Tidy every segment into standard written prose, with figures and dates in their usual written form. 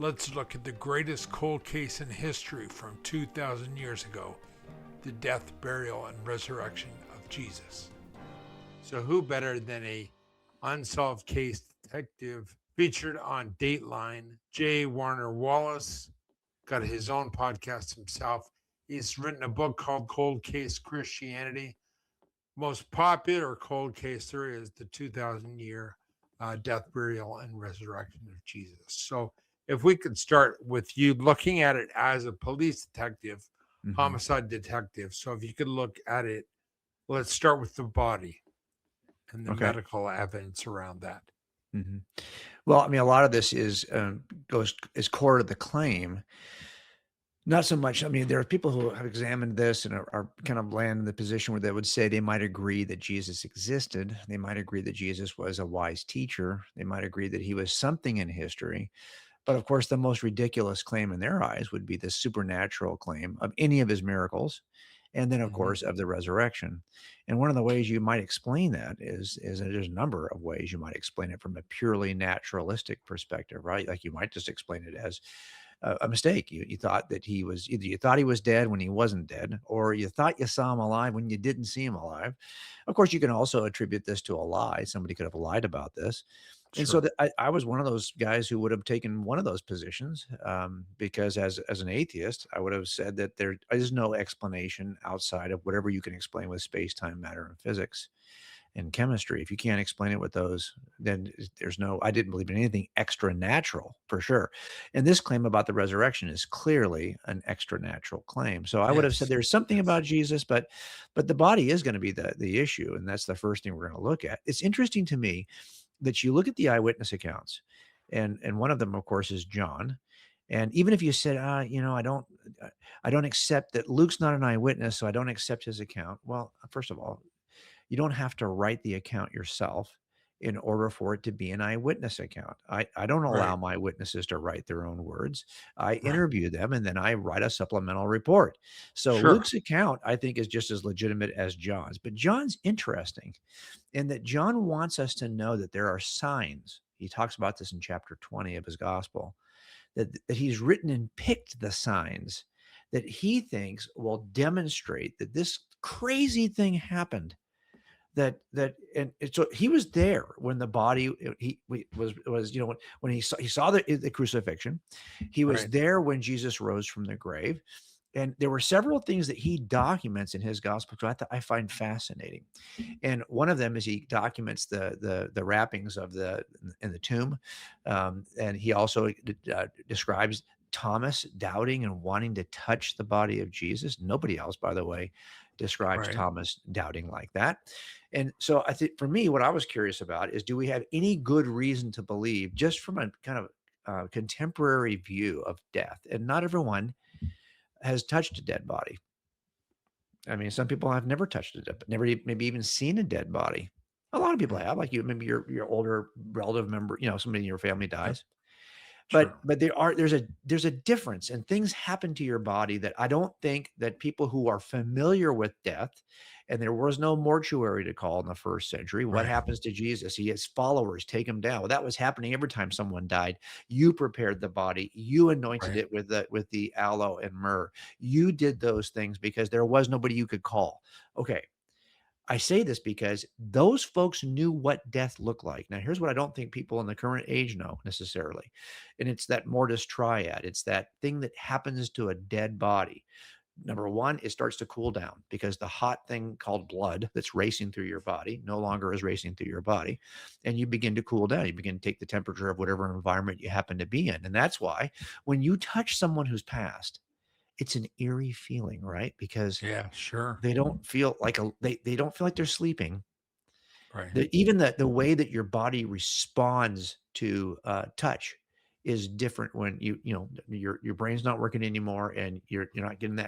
Let's look at the greatest cold case in history from 2,000 years ago, the death, burial, and resurrection of Jesus. So who better than a unsolved case detective featured on Dateline? J. Warner Wallace got his own podcast himself. He's written a book called Cold Case Christianity. Most popular cold case there is the 2,000-year death, burial, and resurrection of Jesus. So if we could start with you looking at it as a police detective, homicide detective. So if you could look at it, let's start with the body and the medical evidence around that. Well, I mean, a lot of this is core to the claim. Not so much. I mean, there are people who have examined this and are kind of land in the position where they would say they might agree that Jesus existed. They might agree that Jesus was a wise teacher. They might agree that he was something in history. But of course, the most ridiculous claim in their eyes would be the supernatural claim of any of his miracles. And then, of course, of the resurrection. And one of the ways you might explain that is there's a number of ways you might explain it from a purely naturalistic perspective, right? Like you might just explain it as a mistake. You thought that he was either you thought he was dead when he wasn't dead, or you thought you saw him alive when you didn't see him alive. Of course, you can also attribute this to a lie. Somebody could have lied about this. And so I was one of those guys who would have taken one of those positions because as an atheist, I would have said that there is no explanation outside of whatever you can explain with space, time, matter, and physics and chemistry. If you can't explain it with those, then I didn't believe in anything extra natural for sure. And this claim about the resurrection is clearly an extra natural claim. So I would have said there's something about Jesus, but the body is going to be the issue. And that's the first thing we're going to look at. It's interesting to me that you look at the eyewitness accounts, and one of them, of course, is John. And even if you said, I don't accept that Luke's not an eyewitness, so I don't accept his account. Well, first of all, you don't have to write the account yourself in order for it to be an eyewitness account. I don't allow my witnesses to write their own words. I interview them and then I write a supplemental report. So Luke's account, I think, is just as legitimate as John's. But John's interesting in that John wants us to know that there are signs. He talks about this in chapter 20 of his gospel, that he's written and picked the signs that he thinks will demonstrate that this crazy thing happened. And so he was there when the body was when he saw the crucifixion. He was there when Jesus rose from the grave, and there were several things that he documents in his gospel I find fascinating. And one of them is he documents the wrappings in the tomb, and he also describes Thomas doubting and wanting to touch the body of Jesus. Nobody else, by the way, describes Thomas doubting like that. And so I think for me, what I was curious about is, do we have any good reason to believe, just from a kind of contemporary view of death? And not everyone has touched a dead body. I mean, some people have never touched it, but never maybe even seen a dead body. A lot of people have, like you, maybe your older relative member, somebody in your family dies. But there's a difference, and things happen to your body that I don't think that people who are familiar with death, and there was no mortuary to call in the first century. What happens to Jesus? He has followers take him down. Well, that was happening every time someone died. You prepared the body. You anointed it with the aloe and myrrh. You did those things because there was nobody you could call. Okay. I say this because those folks knew what death looked like. Now, here's what I don't think people in the current age know necessarily. And it's that Mortis Triad. It's that thing that happens to a dead body. Number one, it starts to cool down because the hot thing called blood that's racing through your body no longer is racing through your body. And you begin to cool down. You begin to take the temperature of whatever environment you happen to be in. And that's why when you touch someone who's passed, it's an eerie feeling, right? Because they don't feel like they don't feel like they're sleeping. Even the way that your body responds to touch is different when your brain's not working anymore, and you're not getting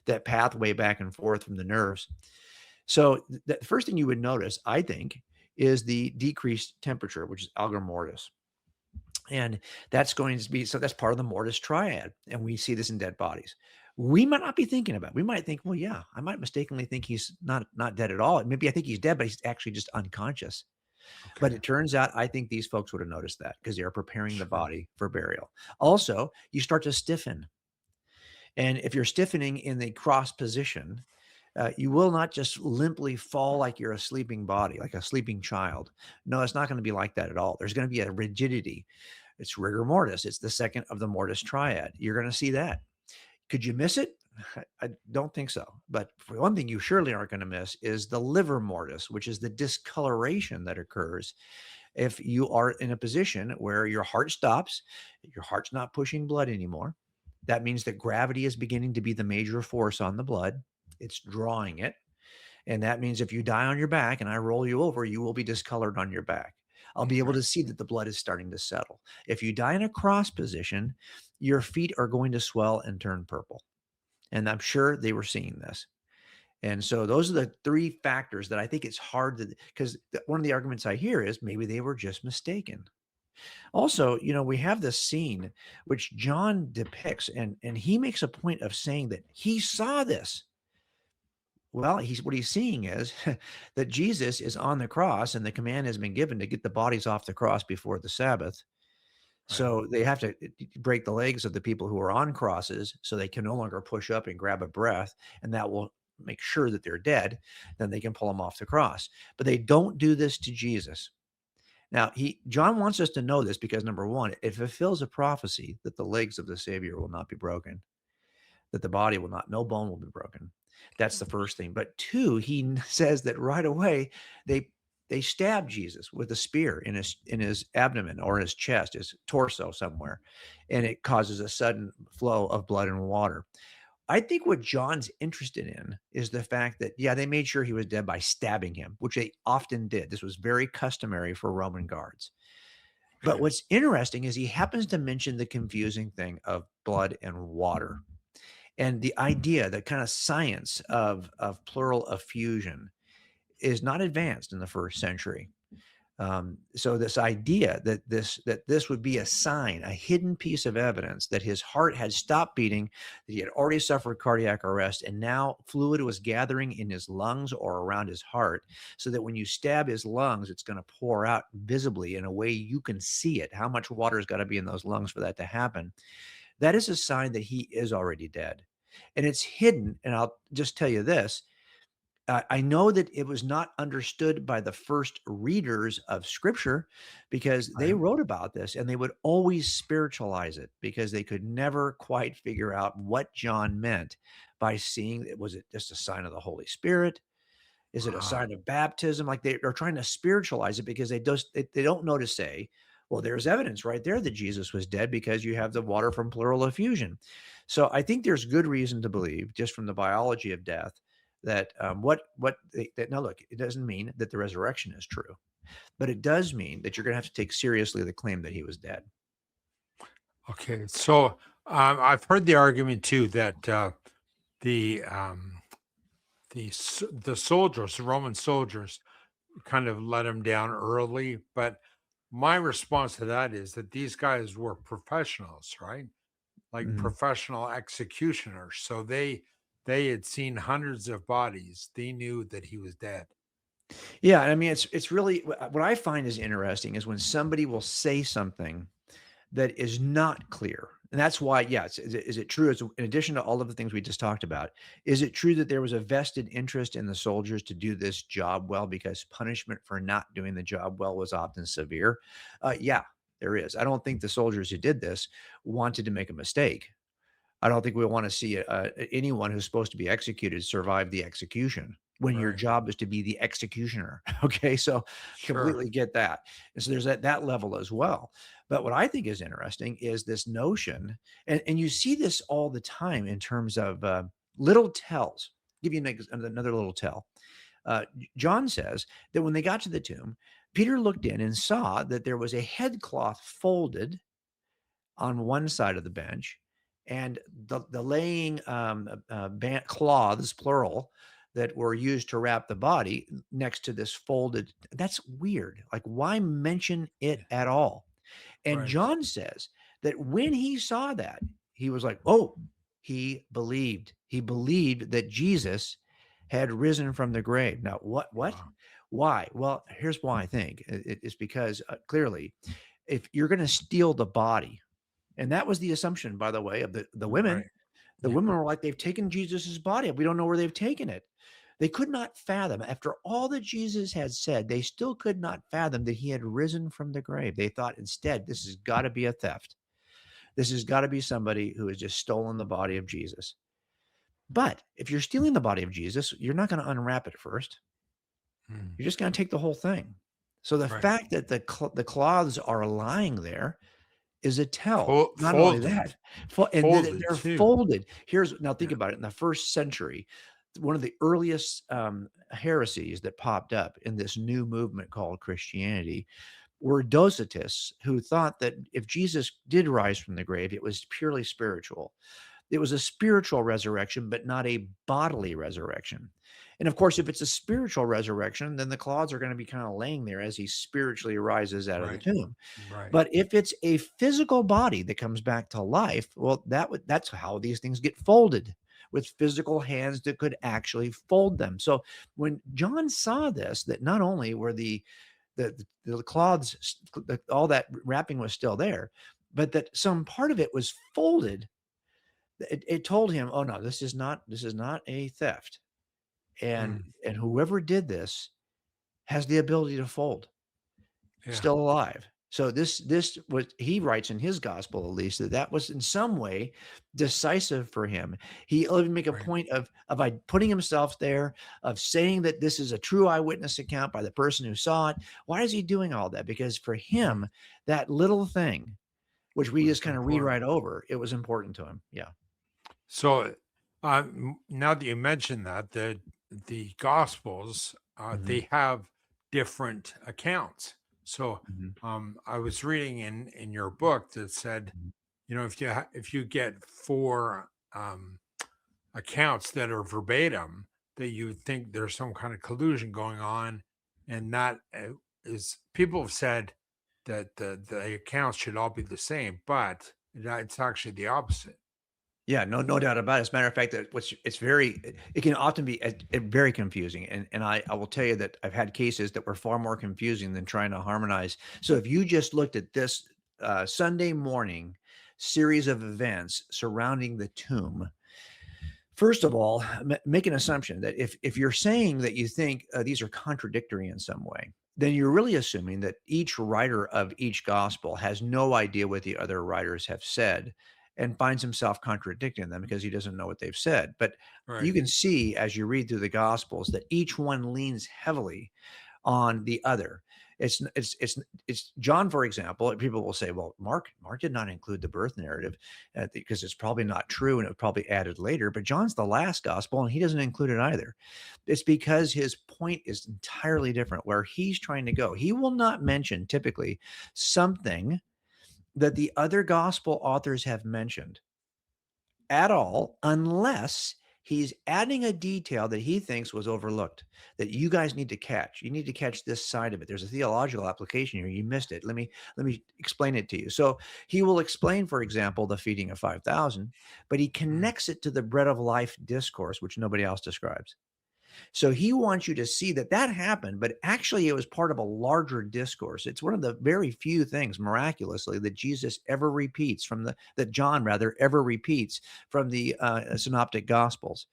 that pathway back and forth from the nerves. So the first thing you would notice, I think, is the decreased temperature, which is algor mortis. And that's going to be, so that's part of the Mortis Triad. And we see this in dead bodies. We might not be thinking about it. We might think, well, yeah, I might mistakenly think he's not dead at all. Maybe I think he's dead, but he's actually just unconscious. But Okay. it turns out, I think these folks would have noticed that because they are preparing the Sure. body for burial. Also, you start to stiffen. And if you're stiffening in the cross position, you will not just limply fall like you're a sleeping body, like a sleeping child. No, it's not going to be like that at all. There's going to be a rigidity. It's rigor mortis. It's the second of the mortis triad. You're going to see that. Could you miss it? I don't think so. But for one thing, you surely aren't going to miss is the liver mortis, which is the discoloration that occurs if you are in a position where your heart stops, your heart's not pushing blood anymore. That means that gravity is beginning to be the major force on the blood. It's drawing it. And that means if you die on your back and I roll you over, you will be discolored on your back. I'll be able Okay. to see that the blood is starting to settle. If you die in a cross position, your feet are going to swell and turn purple. And I'm sure they were seeing this. And so those are the three factors that I think it's hard to, because one of the arguments I hear is maybe they were just mistaken. Also, we have this scene which John depicts, and he makes a point of saying that he saw this. Well, what he's seeing is that Jesus is on the cross, and the command has been given to get the bodies off the cross before the Sabbath. Right. So they have to break the legs of the people who are on crosses so they can no longer push up and grab a breath, and that will make sure that they're dead. Then they can pull them off the cross. But they don't do this to Jesus. Now, John wants us to know this because number one, it fulfills a prophecy that the legs of the Savior will not be broken, that the body will not, no bone will be broken. That's the first thing. But two, he says that right away they they stab Jesus with a spear in his abdomen or his chest, his torso somewhere, and it causes a sudden flow of blood and water. I think what John's interested in is the fact that, yeah, they made sure he was dead by stabbing him, which they often did. This was very customary for Roman guards. But Okay. what's interesting is he happens to mention the confusing thing of blood and water and the idea, the kind of science of pleural effusion is not advanced in the first century. So this idea that this would be a sign, a hidden piece of evidence that his heart had stopped beating, that he had already suffered cardiac arrest, and now fluid was gathering in his lungs or around his heart, so that when you stab his lungs, it's going to pour out visibly in a way you can see it. How much water's got to be in those lungs for that to happen? That is a sign that he is already dead. And it's hidden. And I'll just tell you this, I know that it was not understood by the first readers of scripture because they Right. wrote about this and they would always spiritualize it because they could never quite figure out what John meant by seeing it. Was it just a sign of the Holy Spirit? Is it a Ah, sign of baptism? Like they're trying to spiritualize it because they don't know to say, well, there's evidence right there that Jesus was dead because you have the water from pleural effusion. So I think there's good reason to believe, just from the biology of death, that that now look, it doesn't mean that the resurrection is true, but it does mean that you're going to have to take seriously the claim that he was dead. okay. So I've heard the argument too that the the soldiers, the Roman soldiers, kind of let him down early. But my response to that is that these guys were professionals, right? Like Mhm. professional executioners. So they had seen hundreds of bodies. They knew that he was dead. Yeah, I mean, it's really what I find is interesting is when somebody will say something that is not clear. And that's why, yes, is it true? In addition to all of the things we just talked about, is it true that there was a vested interest in the soldiers to do this job well because punishment for not doing the job well was often severe? Yeah, there is. I don't think the soldiers who did this wanted to make a mistake. I don't think we want to see anyone who's supposed to be executed survive the execution when your Right. job is to be the executioner. Okay, so Sure. completely get that. And so there's that level as well. But what I think is interesting is this notion, and you see this all the time in terms of little tells. Give you another little tell. John says that when they got to the tomb, Peter looked in and saw that there was a headcloth folded on one side of the bench, and the laying cloths, plural, that were used to wrap the body next to this folded. That's weird. Like, why mention it Yeah. at all? And Right. John says that when he saw that, he was like, oh, he believed. He believed that Jesus had risen from the grave. Now, what? Wow. Why? Well, here's why I think it's because clearly, if you're going to steal the body, and that was the assumption, by the way, of the women. Right. The Yeah. women were like, they've taken Jesus's body. We don't know where they've taken it. They could not fathom, after all that Jesus had said, they still could not fathom that he had risen from the grave. They thought instead, this has got to be a theft. This has got to be somebody who has just stolen the body of Jesus. But if you're stealing the body of Jesus, you're not going to unwrap it first. Mm. You're just going to take the whole thing. So the Right. fact that the cloths are lying there is a tell. Not only Folded. that, and Folded they're too. folded. Now think Yeah. about it. In the first century, one of the earliest heresies that popped up in this new movement called Christianity were Docetists, who thought that if Jesus did rise from the grave, it was purely spiritual. It was a spiritual resurrection, but not a bodily resurrection. And of course, if it's a spiritual resurrection, then the cloths are going to be kind of laying there as he spiritually rises out of the Right. tomb. Right. But if it's a physical body that comes back to life, well, that's how these things get folded, with physical hands that could actually fold them. So when John saw this, that not only were the cloths, all that wrapping was still there, but that some part of it was folded, it told him, oh no, this is not a theft. And Mm. and whoever did this has the ability to fold, Yeah. still alive. So this was, he writes in his gospel, at least, that was in some way decisive for him. He'll even make a Right. point of putting himself there, of saying that this is a true eyewitness account by the person who saw it. Why is he doing all that? Because for Mm. him, that little thing, which we Was just kind of read important. right over, it was important to him. Yeah. So, now that you mention that, the Gospels, Mhm, they have different accounts. So, mhm, I was reading in your book that said, mhm. if you get four accounts that are verbatim, that you think there's some kind of collusion going on, and that is people have said that the accounts should all be the same, but it's actually the opposite. Yeah, no doubt about it. As a matter of fact, that what's it's very it can often be very confusing, and I will tell you that I've had cases that were far more confusing than trying to harmonize. So if you just looked at this Sunday morning series of events surrounding the tomb, first of all, make an assumption that if you're saying that you think these are contradictory in some way, then you're really assuming that each writer of each gospel has no idea what the other writers have said and finds himself contradicting them because he doesn't know what they've said. But you Right. can see as you read through the gospels that each one leans heavily on the other. It's John, for example. People will say, "Well, Mark did not include the birth narrative because it's probably not true, and it was probably added later." But John's the last gospel, and he doesn't include it either. It's because his point is entirely different. Where he's trying to go, he will not mention typically something that the other gospel authors have mentioned at all, unless he's adding a detail that he thinks was overlooked, that you guys need to catch. You need to catch this side of it. There's a theological application here. You missed it. Let me explain it to you. So he will explain, for example, the feeding of 5,000, but he Mm. connects it to the bread of life discourse, which nobody else describes. So he wants you to see that that happened, but actually it was part of a larger discourse. It's one of the very few things miraculously that Jesus ever repeats that John rather ever repeats from the synoptic gospels.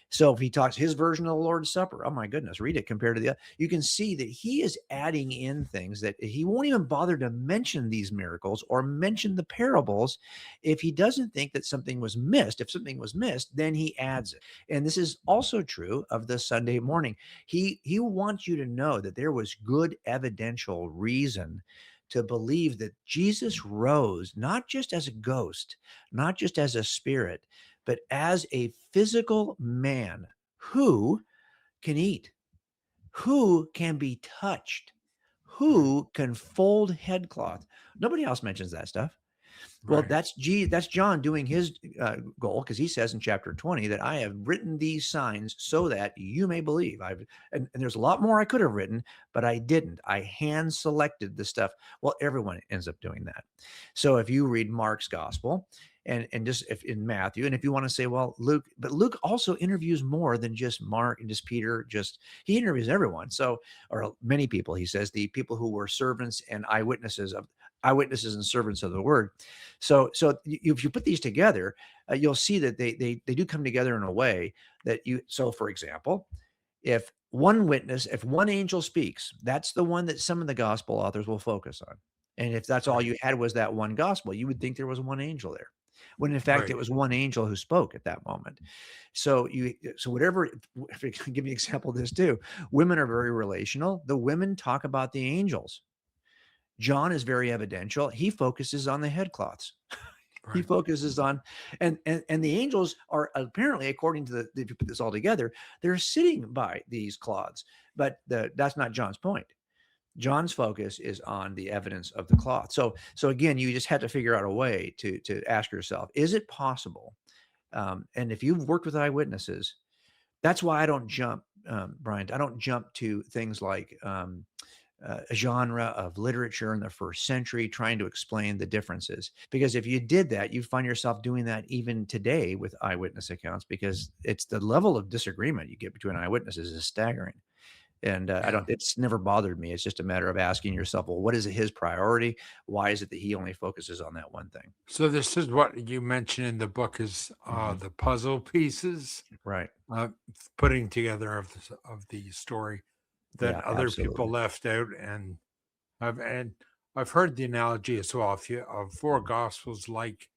So if he talks his version of the Lord's Supper, oh my goodness, read it compared to the other. You can see that he is adding in things that he won't even bother to mention these miracles or mention the parables if he doesn't think that something was missed. If something was missed, then he adds it. And this is also true of the Sunday morning. He wants you to know that there was good evidential reason to believe that Jesus rose not just as a ghost, not just as a spirit, but as a physical man who can eat, who can be touched, Right. who can fold headcloth. Nobody else mentions that stuff. Well, Right. That's John doing his goal, because he says in chapter 20 that I have written these signs so that you may believe. And there's a lot more I could have written, but I didn't. I hand selected the stuff. Well, everyone ends up doing that. So if you read Mark's gospel, and just if in Matthew, and if you want to say, well, Luke, but Luke also interviews more than just Mark and just Peter, just he interviews everyone. So, or many people, he says, the people who were servants and eyewitnesses and servants of the word. So if you put these together, you'll see that they do come together in a way that you. So, for example, if one angel speaks, that's the one that some of the gospel authors will focus on. And if that's all Right. you had was that one gospel, you would think there was one angel there, when in fact it Right. was one angel who spoke at that moment. So whatever. If I can give you an example of this too, women are very relational. The women talk about the angels. John is very evidential. He focuses on the headcloths. He Right. focuses on, and the angels are apparently, according to if you put this all together, they're sitting by these cloths. But that's not John's point. John's focus is on the evidence of the cloth. So again, you just have to figure out a way to ask yourself, is it possible? And if you've worked with eyewitnesses, that's why I don't jump, Brian. I don't jump to things like a genre of literature in the first century, trying to explain the differences. Because if you did that, you find yourself doing that even today with eyewitness accounts, because it's the level of disagreement you get between eyewitnesses is staggering. And I Yeah. don't. It's never bothered me. It's just a matter of asking yourself, well, what is his priority? Why is it that he only focuses on that one thing? So this is what you mentioned in the book is Mhm. the puzzle pieces, Right. uh, putting together of the story that Yeah. other people Absolutely. left out, and I've heard the analogy as well. If you of four gospels like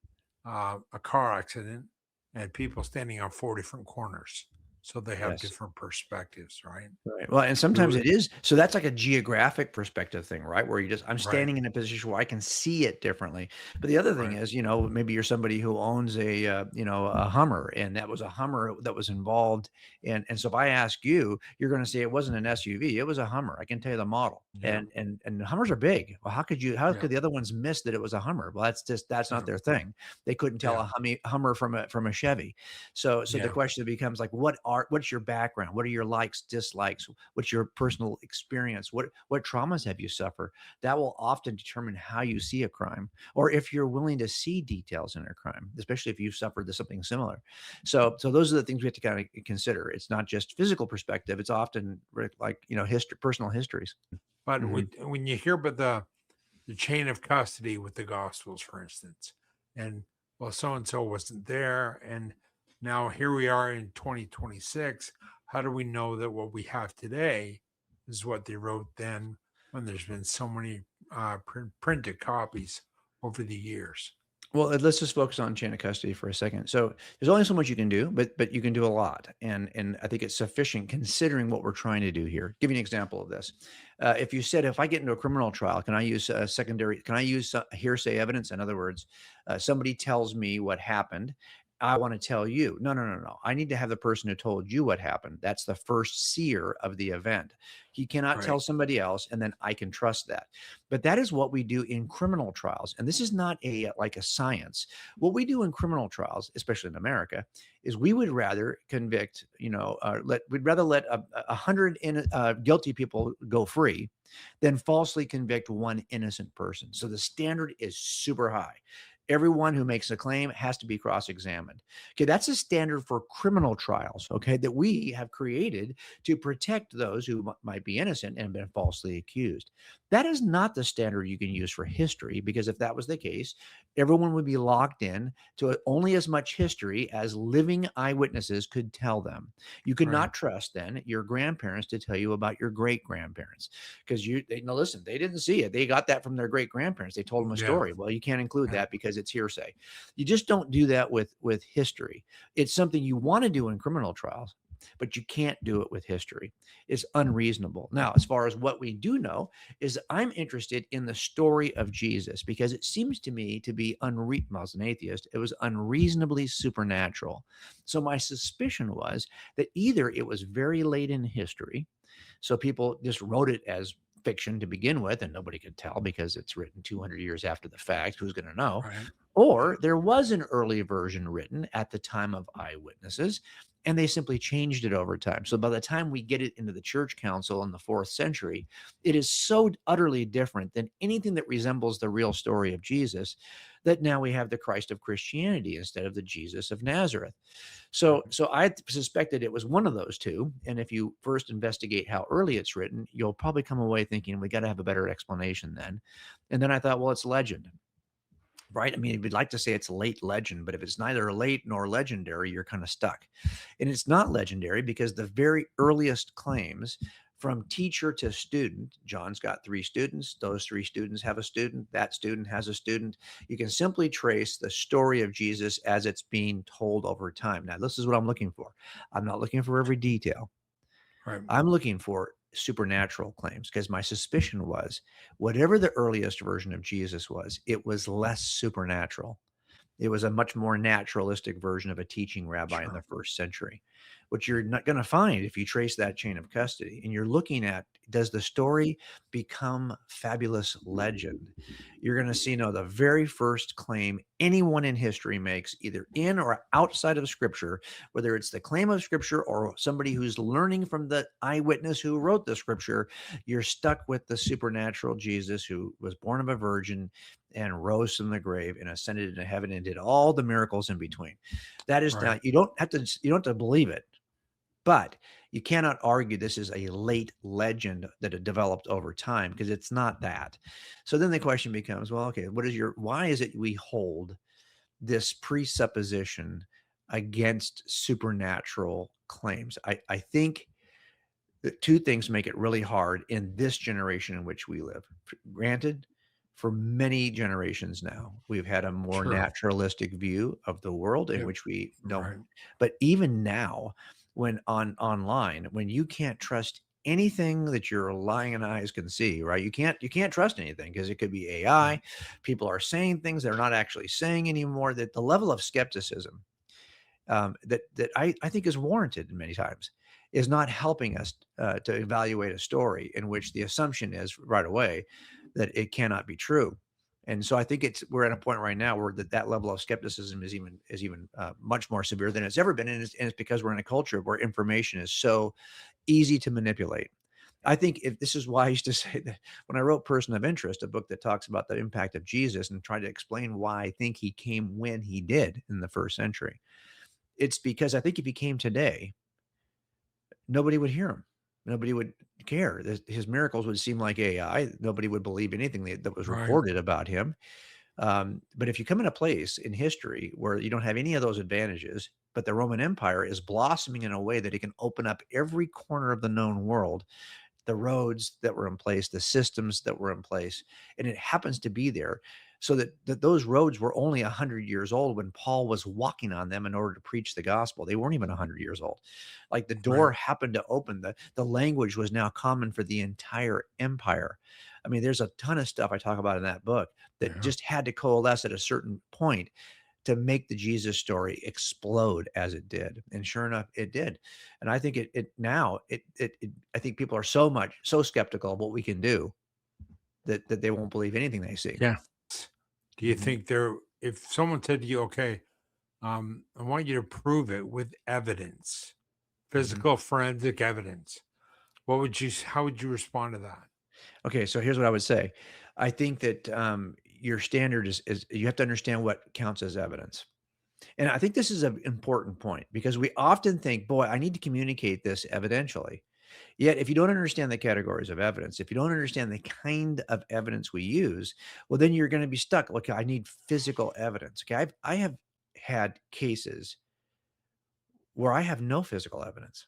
a car accident and people standing on four different corners, so they have Yes. different perspectives, right? Right. Well, and sometimes You it is. So that's like a geographic perspective thing, right? Where I'm right, standing in a position where I can see it differently. But the other thing right, is, maybe you're somebody who owns a Hummer, and that was a Hummer that was involved. And so if I ask you, you're going to say it wasn't an SUV, it was a Hummer. I can tell you the model. yeah, And Hummers are big. Well, how yeah, could the other ones miss that it was a Hummer? Well, that's not yeah, their thing. They couldn't tell yeah, a Hummer from a Chevy. So the yeah, question becomes like, what's your background? What are your likes, dislikes? What's your personal experience? What traumas have you suffered? That will often determine how you see a crime, or if you're willing to see details in a crime, especially if you've suffered something similar. So those are the things we have to kind of consider. It's not just physical perspective. It's often like, history, personal histories. But Mhm. when you hear about the chain of custody with the Gospels, for instance, and well, so and so wasn't there, and now here we are in 2026. How do we know that what we have today is what they wrote then, when there's been so many printed copies over the years? Well, let's just focus on chain of custody for a second. So there's only so much you can do, but you can do a lot, and I think it's sufficient considering what we're trying to do here. Give you an example of this. If you said, if I get into a criminal trial, can I use secondary? Can I use hearsay evidence? In other words, somebody tells me what happened. I want to tell you. No, no, no, no. I need to have the person who told you what happened. That's the first seer of the event. He cannot Right, tell somebody else, and then I can trust that. But that is what we do in criminal trials. And this is not like a science. What we do in criminal trials, especially in America, is we would rather convict, we'd rather let a hundred guilty people go free than falsely convict one innocent person. So the standard is super high. Everyone who makes a claim has to be cross-examined. Okay, that's a standard for criminal trials, okay, that we have created to protect those who might be innocent and have been falsely accused. That is not the standard you can use for history, because if that was the case, everyone would be locked in to only as much history as living eyewitnesses could tell them. You could right, not trust then your grandparents to tell you about your great grandparents, because listen, they didn't see it. They got that from their great grandparents. They told them a yeah, story. Well, you can't include yeah, that because it's hearsay. You just don't do that with history. It's something you want to do in criminal trials, but you can't do it with history. It's unreasonable. Now, as far as what we do know, is I'm interested in the story of Jesus, because it seems to me to be well, as an atheist, it was unreasonably supernatural. So my suspicion was that either it was very late in history, so people just wrote it as fiction to begin with, and nobody could tell because it's written 200 years after the fact. Who's going to know? right, Or there was an early version written at the time of eyewitnesses, and they simply changed it over time. So by the time we get it into the church council in the 4th century, it is so utterly different than anything that resembles the real story of Jesus that now we have the Christ of Christianity instead of the Jesus of Nazareth. So I suspected it was one of those two. And if you first investigate how early it's written, you'll probably come away thinking we got to have a better explanation then. And then I thought, well, it's legend. Right? I mean, we'd like to say it's late legend, but if it's neither late nor legendary, you're kind of stuck. And it's not legendary because the very earliest claims from teacher to student, John's got 3 students, those 3 students have a student, that student has a student. You can simply trace the story of Jesus as it's being told over time. Now, this is what I'm looking for. I'm not looking for every detail. Right. I'm looking for supernatural claims because my suspicion was whatever the earliest version of Jesus was, it was less supernatural. It was a much more naturalistic version of a teaching rabbi in Sure. the 1st century, which you're not going to find if you trace that chain of custody. And you're looking at, does the story become fabulous legend? You're going to see, no, the very first claim anyone in history makes, either in or outside of Scripture, whether it's the claim of Scripture or somebody who's learning from the eyewitness who wrote the Scripture, you're stuck with the supernatural Jesus who was born of a virgin and rose from the grave and ascended into heaven and did all the miracles in between. That is Right. not, you don't have to believe it, but you cannot argue this is a late legend that had developed over time because it's not that. So then the question becomes, well, okay, why is it we hold this presupposition against supernatural claims? I think that 2 things make it really hard in this generation in which we live. Granted, for many generations now, we've had a more Sure. naturalistic view of the world in Yep. which we don't. Right. But even now, when online, when you can't trust anything that your lying eyes can see, right? You can't trust anything because it could be AI. People are saying things they're not actually saying anymore. That the level of skepticism that I think is warranted many times is not helping us to evaluate a story in which the assumption is right away that it cannot be true. And so I think we're at a point right now where that level of skepticism is even much more severe than it's ever been, and it's because we're in a culture where information is so easy to manipulate. I think if this is why I used to say that when I wrote Person of Interest, a book that talks about the impact of Jesus and tried to explain why I think he came when he did in the 1st century. It's because I think if he came today, nobody would hear him. Nobody would care. His miracles would seem like AI. Nobody would believe anything that was Right. reported about him. But if you come in a place in history where you don't have any of those advantages, but the Roman Empire is blossoming in a way that it can open up every corner of the known world, the roads that were in place, the systems that were in place, and it happens to be there. So that those roads were only 100 years old when Paul was walking on them in order to preach the gospel. They weren't even 100 years old. Like the door Right. happened to open. The language was now common for the entire empire. I mean, there's a ton of stuff I talk about in that book that Yeah. just had to coalesce at a certain point to make the Jesus story explode as it did. And sure enough, it did. And I think I think people are so skeptical of what we can do that they won't believe anything they see. Yeah. Do you Mhm, think if someone said to you, okay, I want you to prove it with evidence, mhm. physical forensic evidence, how would you respond to that? Okay, so here's what I would say. I think that your standard is you have to understand what counts as evidence. And I think this is an important point because we often think, boy, I need to communicate this evidentially. Yet, if you don't understand the categories of evidence, if you don't understand the kind of evidence we use, well, then you're going to be stuck. Okay, I need physical evidence. Okay, I have had cases where I have no physical evidence,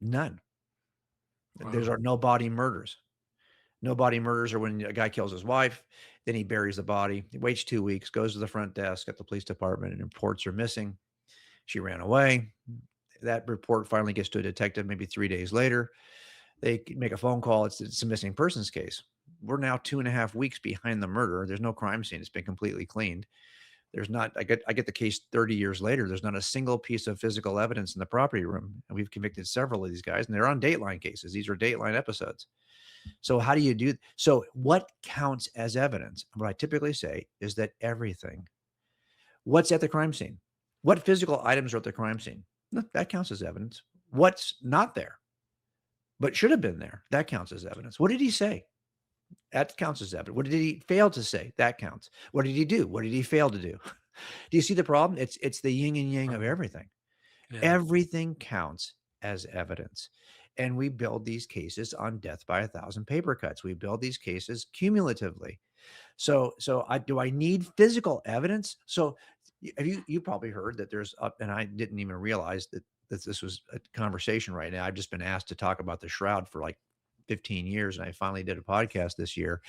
none. There's Wow. are no body murders. No body murders are when a guy kills his wife, then he buries the body. He waits 2 weeks, goes to the front desk at the police department, and reports her missing. She ran away. That report finally gets to a detective maybe 3 days later. They make a phone call. It's a missing persons case. We're now 2.5 weeks behind the murder. There's no crime scene. It's been completely cleaned. There's not. I get the case 30 years later. There's not a single piece of physical evidence in the property room, and we've convicted several of these guys, and they're on Dateline cases. These are Dateline episodes. So how do you do? So what counts as evidence? What I typically say is that everything What's at the crime scene? What physical items are at the crime scene? No, that counts as evidence. What's not there, but should have been there? That counts as evidence. What did he say? That counts as evidence. What did he fail to say? That counts. What did he do? What did he fail to do? Do you see the problem? It's the yin and yang of Right. everything. Yeah. Everything counts as evidence. And we build these cases on death by 1,000 paper cuts. We build these cases cumulatively. So do I need physical evidence? So have you probably heard that there's up, and I didn't even realize that this was a conversation right now. I've just been asked to talk about the Shroud for like 15 years, and I finally did a podcast this year.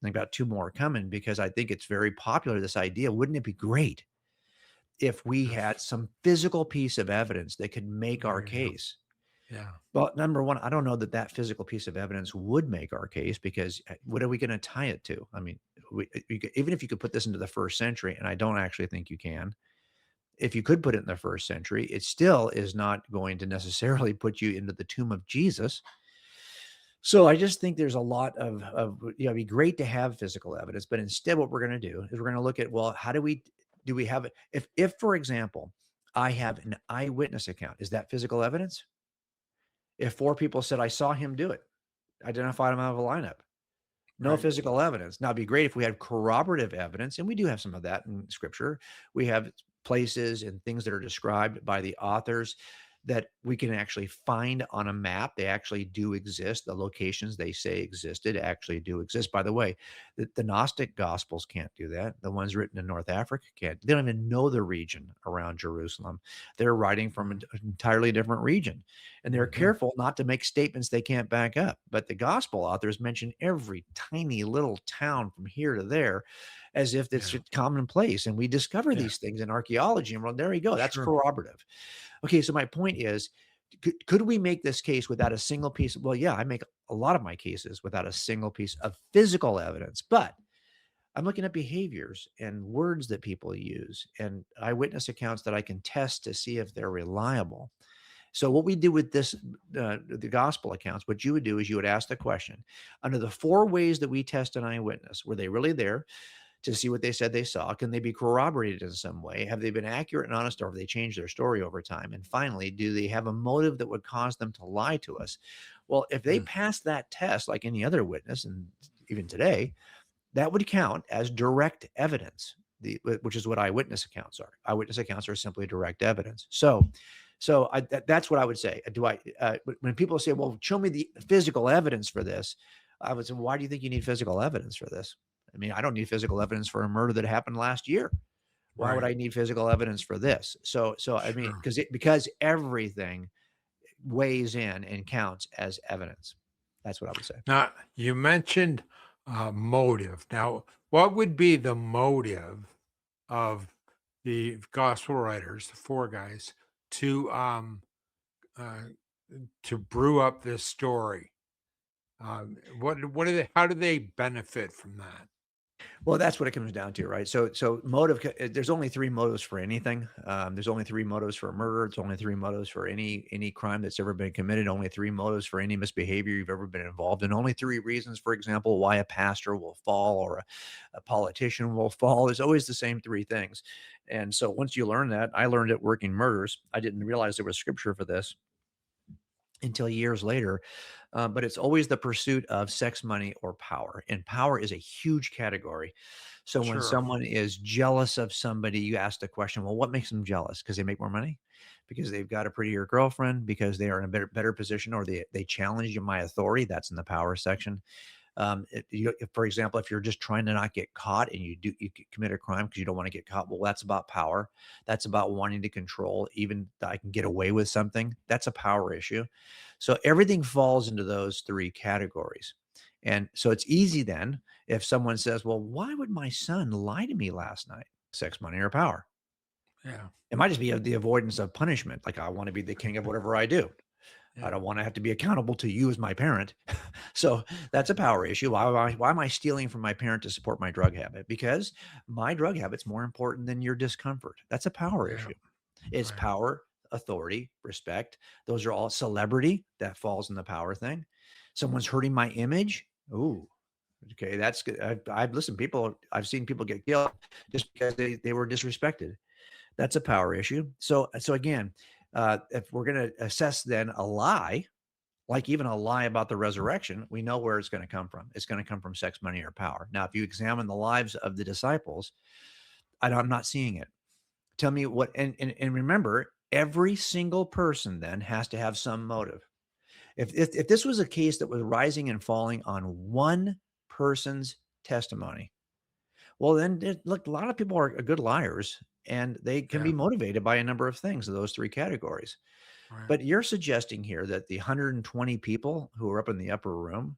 And I've got two more coming because I think it's very popular. This idea, wouldn't it be great if we had If- some physical piece of evidence that could make our There you go. case? Yeah. Well, number one, I don't know that that physical piece of evidence would make our case because what are we going to tie it to? I mean, even if you could put this into the first century, and I don't actually think you can, if you could put it in the first century, it still is not going to necessarily put you into the tomb of Jesus. So I just think there's a lot it'd be great to have physical evidence, but instead what we're going to do is we're going to look at, well, how do we have it? If, for example, I have an eyewitness account, is that physical evidence? If four people said, I saw him do it, identified him out of a lineup, no Right. physical evidence. Now, it'd be great if we had corroborative evidence, and we do have some of that in scripture. We have places and things that are described by the authors that we can actually find on a map. They actually do exist. The locations they say existed actually do exist. By the way, the Gnostic Gospels can't do that. The ones written in North Africa can't. They don't even know the region around Jerusalem. They're writing from an entirely different region, and they're Mhm. careful not to make statements they can't back up. But the gospel authors mention every tiny little town from here to there as if it's Yeah. commonplace. And we discover Yeah. these things in archaeology, and well, there you go. That's Sure. corroborative. Okay, so my point is, could we make this case without a single piece? Well, yeah, I make a lot of my cases without a single piece of physical evidence, but I'm looking at behaviors and words that people use and eyewitness accounts that I can test to see if they're reliable. So what we do with this, the gospel accounts, what you would do is you would ask the question, under the four ways that we test an eyewitness, were they really there to see what they said they saw? Can they be corroborated in some way? Have they been accurate and honest, or have they changed their story over time? And finally, do they have a motive that would cause them to lie to us? Well, if they Mm. pass that test, like any other witness, and even today, that would count as direct evidence, which is what eyewitness accounts are. Eyewitness accounts are simply direct evidence. That's what I would say. When people say, well, show me the physical evidence for this, I would say, why do you think you need physical evidence for this? I mean, I don't need physical evidence for a murder that happened last year. Why would Right. I need physical evidence for this? So I mean, Sure. because everything weighs in and counts as evidence. That's what I would say. Now, you mentioned motive. Now, what would be the motive of the gospel writers, the four guys, to uh, brew up this story? What do they? How do they benefit from that? Well, that's what it comes down to, right? So motive. There's only three motives for anything. There's only three motives for a murder. It's only three motives for any crime that's ever been committed. Only three motives for any misbehavior you've ever been involved in. Only three reasons, for example, why a pastor will fall or a politician will fall. There's always the same three things. And so once you learn that, I learned it working murders. I didn't realize there was scripture for this until years later. But it's always the pursuit of sex, money, or power. And power is a huge category. So when Sure. someone is jealous of somebody, you ask the question, well, what makes them jealous? Because they make more money? Because they've got a prettier girlfriend? Because they are in a better position, or they challenge my authority? That's in the power section. For example, if you're just trying to not get caught and you commit a crime because you don't want to get caught, well, that's about power. That's about wanting to control, even that I can get away with something. That's a power issue. So everything falls into those three categories. And so it's easy then if someone says, well, why would my son lie to me last night? Sex, money, or power? Yeah. It might just be the avoidance of punishment. Like, I want to be the king of whatever I do. I Yeah. don't want to have to be accountable to you as my parent. So that's a power issue. Why am I stealing from my parent to support my drug habit? Because my drug habit's more important than your discomfort. That's a power Yeah. issue. It's Right. power, authority, respect. Those are all celebrity. That falls in the power thing. Someone's hurting my image. Ooh, Okay, that's good. I've listened. I've seen people get killed just because they were disrespected. That's a power issue. So again, if we're going to assess then a lie, like even a lie about the resurrection, we know where it's going to come from. It's going to come from sex, money, or power. Now, if you examine the lives of the disciples, I'm not seeing it. Tell me what, and remember, every single person then has to have some motive. If this was a case that was rising and falling on one person's testimony, well, then look, a lot of people are good liars, and they can Yeah. be motivated by a number of things in those three categories. Right. But you're suggesting here that the 120 people who are up in the upper room,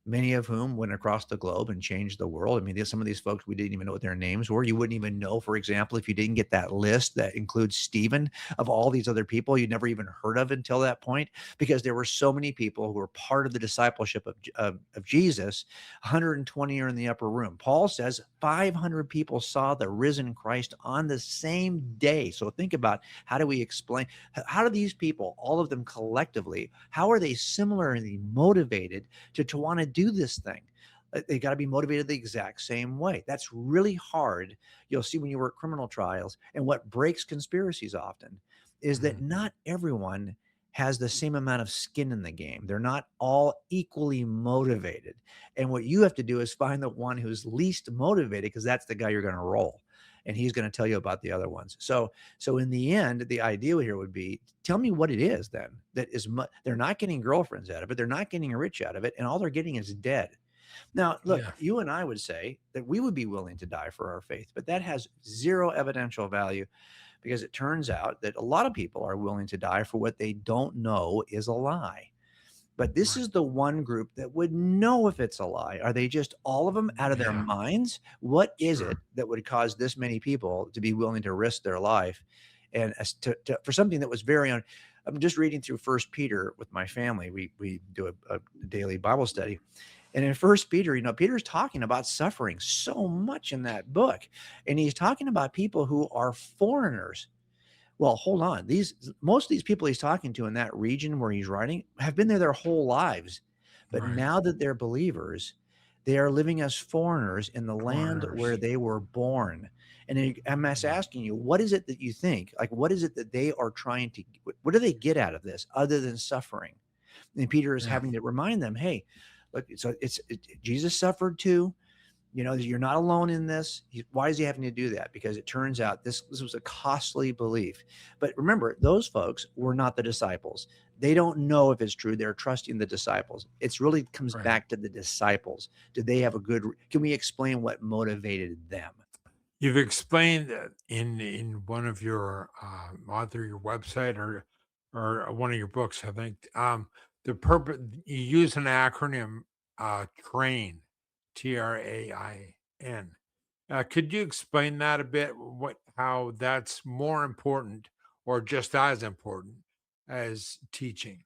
many of whom went across the globe and changed the world. I mean, there's some of these folks we didn't even know what their names were. You wouldn't even know, for example, if you didn't get that list that includes Stephen, of all these other people you'd never even heard of until that point, because there were so many people who were part of the discipleship of Jesus. 120 are in the upper room. Paul says 500 people saw the risen Christ on the same day. So think about, how do we explain, how do these people, all of them collectively, how are they similarly motivated to want to do this thing? They got to be motivated the exact same way. That's really hard. You'll see when you work criminal trials. And what breaks conspiracies often is that Mhm. not everyone has the same amount of skin in the game. They're not all equally motivated. And what you have to do is find the one who's least motivated, because that's the guy you're going to roll. And he's going to tell you about the other ones. So in the end, the idea here would be, tell me what it is then that is, they're not getting girlfriends out of it. They're not getting rich out of it. And all they're getting is dead. Now, look, Yeah. you and I would say that we would be willing to die for our faith, but that has zero evidential value, because it turns out that a lot of people are willing to die for what they don't know is a lie. But this Right. is the one group that would know if it's a lie. Are they just all of them out of their Yeah. minds? What is Sure. it that would cause this many people to be willing to risk their life and for something that was very I'm just reading through First Peter with my family. We do a daily Bible study, and in First Peter, Peter's talking about suffering so much in that book, and he's talking about people who are foreigners. Well, hold on. Most of these people he's talking to in that region where he's writing have been there their whole lives. But Right. now that they're believers, they are living as foreigners in the land where Foreigners. they were born. And I'm asking you, what is it that you think? Like, what is it that they are trying to, what do they get out of this other than suffering? And Peter is Yeah. having to remind them, hey, look, so Jesus suffered too. You're not alone in this. Why is he having to do that? Because it turns out this was a costly belief. But remember, those folks were not the disciples. They don't know if it's true. They're trusting the disciples. It's really comes Right. back to the disciples. Did they have a good? Can we explain what motivated them? You've explained that in one of your either your website or one of your books, I think. The purpose you use an acronym, TRAIN, TRAIN. Could you explain that a bit? What how that's more important or just as important as teaching?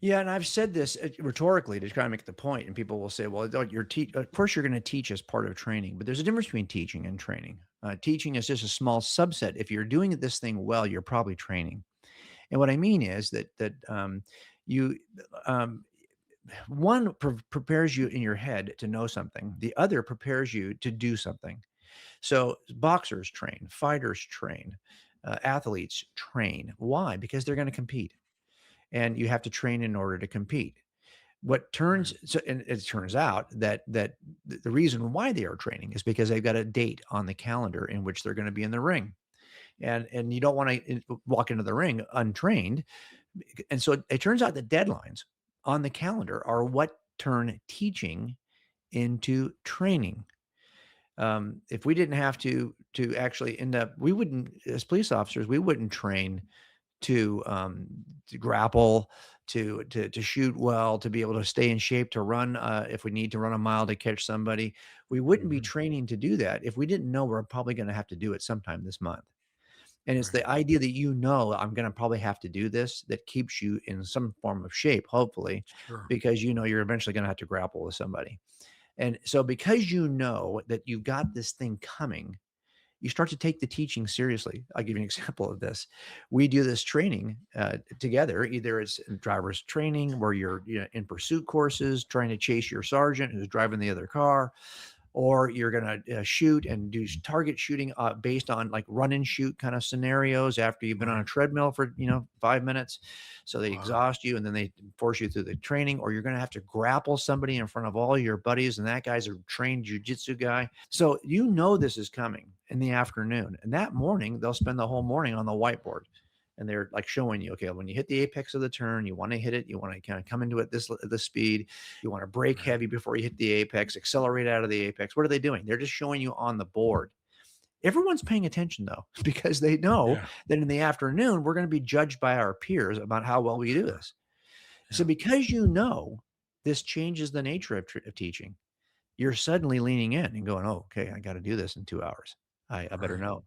Yeah, and I've said this rhetorically to kind of make the point, and people will say, "Well, of course, you're going to teach as part of training, but there's a difference between teaching and training. Teaching is just a small subset. If you're doing this thing well, you're probably training. And what I mean is that you um, one prepares you in your head to know something. The other prepares you to do something. So boxers train, fighters train, athletes train. Why? Because they're going to compete, and you have to train in order to compete. Right. And it turns out that the reason why they are training is because they've got a date on the calendar in which they're going to be in the ring, and you don't want to walk into the ring untrained. And so it turns out the deadlines on the calendar are what turn teaching into training. If we didn't have to actually end up, we wouldn't, as police officers, we wouldn't train to grapple, to shoot well, to be able to stay in shape, to run if we need to run a mile to catch somebody. We wouldn't be Mhm. training to do that if we didn't know we're probably going to have to do it sometime this month. And it's Right. the idea that I'm going to probably have to do this that keeps you in some form of shape, hopefully, Sure. because you're eventually going to have to grapple with somebody. And so because you know that you've got this thing coming, you start to take the teaching seriously. I'll give you an example of this. We do this training together. Either it's in driver's training where you're in pursuit courses, trying to chase your sergeant who's driving the other car, or you're going to shoot and do target shooting based on like run and shoot kind of scenarios after you've been on a Right. treadmill for 5 minutes. So they Wow. exhaust you and then they force you through the training, or you're going to have to grapple somebody in front of all your buddies, and that guy's a trained jujitsu guy. So this is coming in the afternoon, and that morning they'll spend the whole morning on the whiteboard. And they're like showing you, okay, when you hit the apex of the turn, you want to hit it, you want to kind of come into it this speed, you want to brake Right. heavy before you hit the apex, accelerate out of the apex. What are they doing? They're just showing you on the board. Everyone's paying attention though, because they know Yeah. that in the afternoon we're going to be judged by our peers about how well we do Sure. this. So Yeah. because this changes the nature of teaching, you're suddenly leaning in and going, oh, okay, I got to do this in 2 hours. I better Right. know.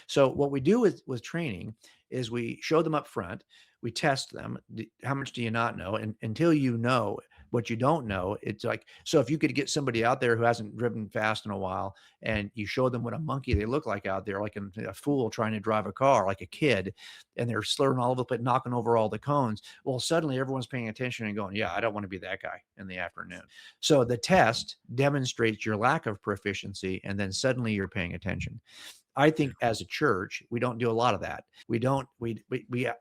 So what we do with training is we show them up front, we test them. How much do you not know? And until you know what you don't know, it's like, so if you could get somebody out there who hasn't driven fast in a while and you show them what a monkey they look like out there, like a fool trying to drive a car, like a kid, and they're slurring all over the place, knocking over all the cones. Well, suddenly everyone's paying attention and going, yeah, I don't want to be that guy in the afternoon. So the test demonstrates your lack of proficiency, and then suddenly you're paying attention. I Yeah. think as a church, we don't do a lot of that. We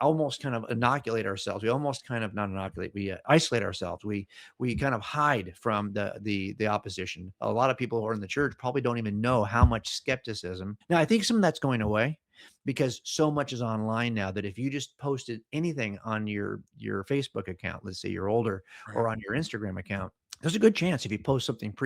almost kind of inoculate ourselves. We almost kind of not inoculate. We isolate ourselves. We kind of hide from the opposition. A lot of people who are in the church probably don't even know how much skepticism. Now, I think some of that's going away because so much is online now that if you just posted anything on your Facebook account, let's say you're older, Right. or on your Instagram account, there's a good chance if you post something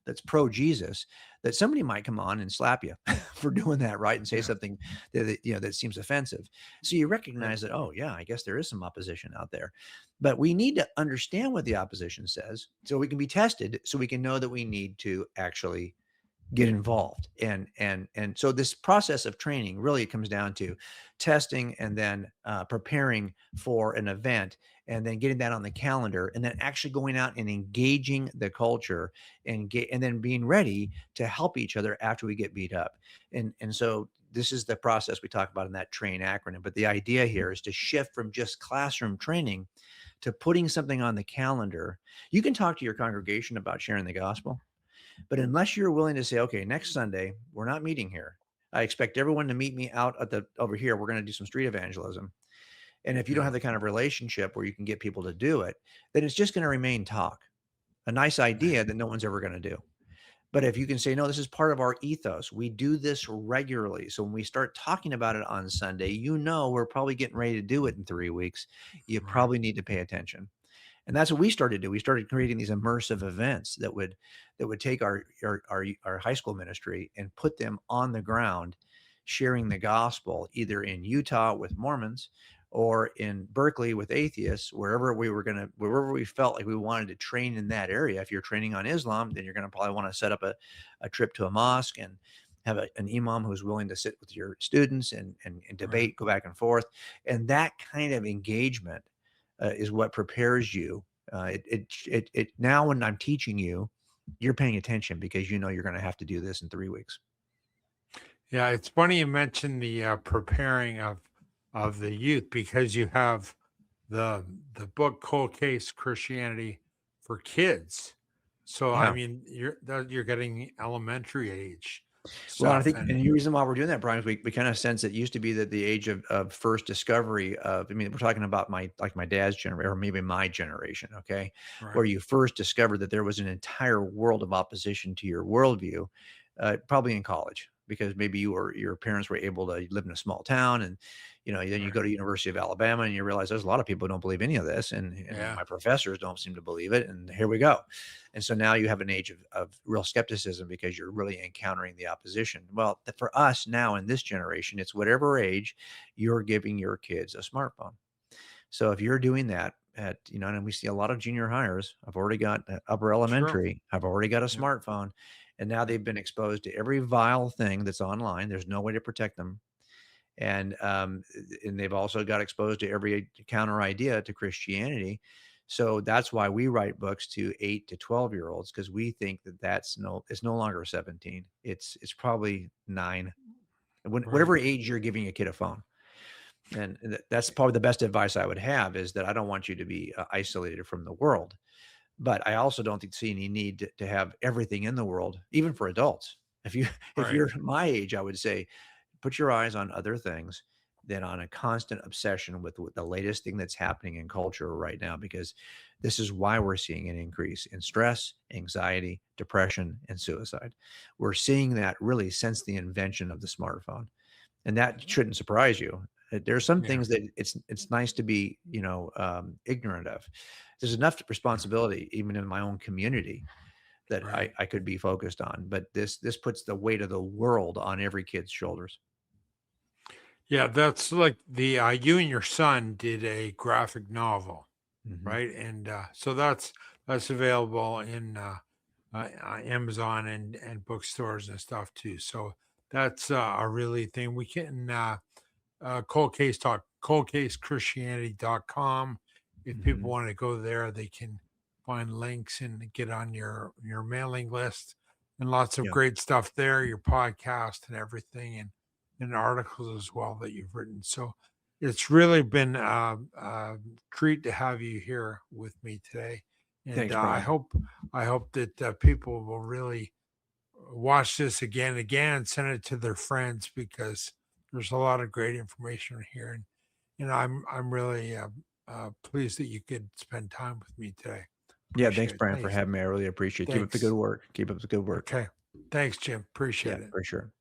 that's pro Jesus, that somebody might come on and slap you for doing that, right? And say Yeah. something that seems offensive. So you Right. recognize that, oh yeah, I guess there is some opposition out there. But we need to understand what the opposition says so we can be tested, so we can know that we need to actually get involved. And so this process of training really comes down to testing, and then preparing for an event, and then getting that on the calendar, and then actually going out and engaging the culture, and then being ready to help each other after we get beat up. And so this is the process we talk about in that TRAIN acronym. But the idea here is to shift from just classroom training to putting something on the calendar. You can talk to your congregation about sharing the gospel, but unless you're willing to say, okay, next Sunday, we're not meeting here. I expect everyone to meet me out at over here. We're going to do some street evangelism. And if you don't Yeah. have the kind of relationship where you can get people to do it, then it's just going to remain talk, a nice Right. idea that no one's ever going to do. But if you can say, no, this is part of our ethos, we do this regularly. So when we start talking about it on Sunday, we're probably getting ready to do it in 3 weeks. You Right. probably need to pay attention. And that's what we started to do. We started creating these immersive events that would take our high school ministry and put them on the ground, sharing the gospel, either in Utah with Mormons or in Berkeley with atheists, wherever we felt like we wanted to train in that area. If you're training on Islam, then you're going to probably want to set up a trip to a mosque and have an imam who's willing to sit with your students and Right. debate, go back and forth. And that kind of engagement is what prepares you. Now when I'm teaching you, you're paying attention because you're going to have to do this in 3 weeks. Yeah. It's funny you mentioned the preparing of the youth, because you have the book Cold Case Christianity for Kids. So I Yeah. mean, you're getting elementary age Well, I stuff, think, and and the reason why we're doing that, Brian, is we kind of sense it used to be that the age of first discovery of, I mean, we're talking about my dad's generation, or maybe my generation, okay, right. where you first discovered that there was an entire world of opposition to your worldview, probably in college, because maybe your parents were able to live in a small town, and then you Right. go to University of Alabama and you realize there's a lot of people who don't believe any of this, and Yeah. my professors don't seem to believe it, and here we go. And so now you have an age of real skepticism because you're really encountering the opposition. Well, for us now in this generation, it's whatever age you're giving your kids a smartphone. So if you're doing that and we see a lot of junior hires, I've already got upper Sure. elementary, I've already got a Yep. smartphone, and now Yep. they've been exposed to every vile thing that's online. There's no way to protect them. And they've also got exposed to every counter idea to Christianity. So that's why we write books to 8 to 12-year-olds, because we think that it's no longer 17. It's probably 9. Right. Whatever age you're giving a kid a phone. And that's probably the best advice I would have, is that I don't want you to be isolated from the world. But I also don't see any need to have everything in the world, even for adults. If you if Right. you're my age, I would say put your eyes on other things than on a constant obsession with the latest thing that's happening in culture right now, because this is why we're seeing an increase in stress, anxiety, depression, and suicide. We're seeing that really since the invention of the smartphone, and that shouldn't surprise you. There's some Yeah. things that it's nice to be, ignorant of. There's enough responsibility even in my own community that Right. I could be focused on, but this puts the weight of the world on every kid's shoulders. Yeah, that's like the you and your son did a graphic novel, Mhm. right? And so that's available in Amazon and bookstores and stuff too. So that's a really thing. We can coldcasechristianity.com. If people Mhm. want to go there, they can find links and get on your mailing list, and lots of Yeah. great stuff there, your podcast and everything, and articles as well that you've written. So it's really been a treat to have you here with me today, and Thanks, I Brian. hope that people will really watch this again and again, send it to their friends, because there's a lot of great information here, and I'm really pleased that you could spend time with me today. Yeah, thanks, Appreciate it. Brian, for Thanks. having me. I really appreciate it. Keep up the good Thanks. work. Keep up the good work. Okay. Thanks, Jim. Yeah, Appreciate it. for sure.